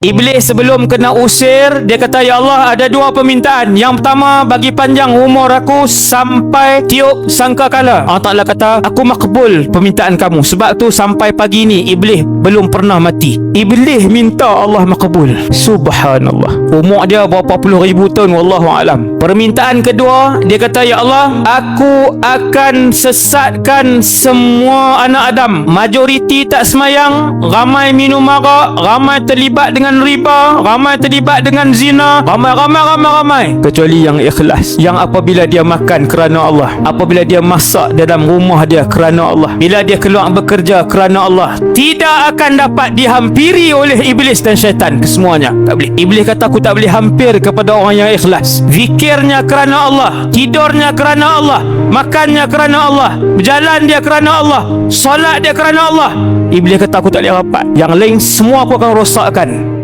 Iblis sebelum kena usir, dia kata, "Ya Allah, ada dua permintaan. Yang pertama, bagi panjang umur aku sampai tiup sangkakala." Allah Ta'ala kata, "Aku makbul permintaan kamu." Sebab tu sampai pagi ni Iblis belum pernah mati. Iblis minta Allah makbul. Subhanallah. Umur dia berapa puluh ribu tahun, wallahualam. Permintaan kedua, dia kata, "Ya Allah, aku akan sesatkan semua anak Adam. Majoriti tak semayang, ramai minum arak, ramai terlibat dengan riba, ramai terlibat dengan zina, ramai, kecuali yang ikhlas, yang apabila dia makan kerana Allah, apabila dia masak dalam rumah dia kerana Allah, bila dia keluar bekerja kerana Allah, tidak akan dapat dihampiri oleh iblis dan syaitan." Kesemuanya tak boleh. Iblis kata, "Aku tak boleh hampir kepada orang yang ikhlas. Zikirnya kerana Allah, tidurnya kerana Allah, makannya kerana Allah, berjalan dia kerana Allah, solat dia kerana Allah." Iblis kata, "Aku tak boleh rapat. Yang lain semua aku akan rosakkan."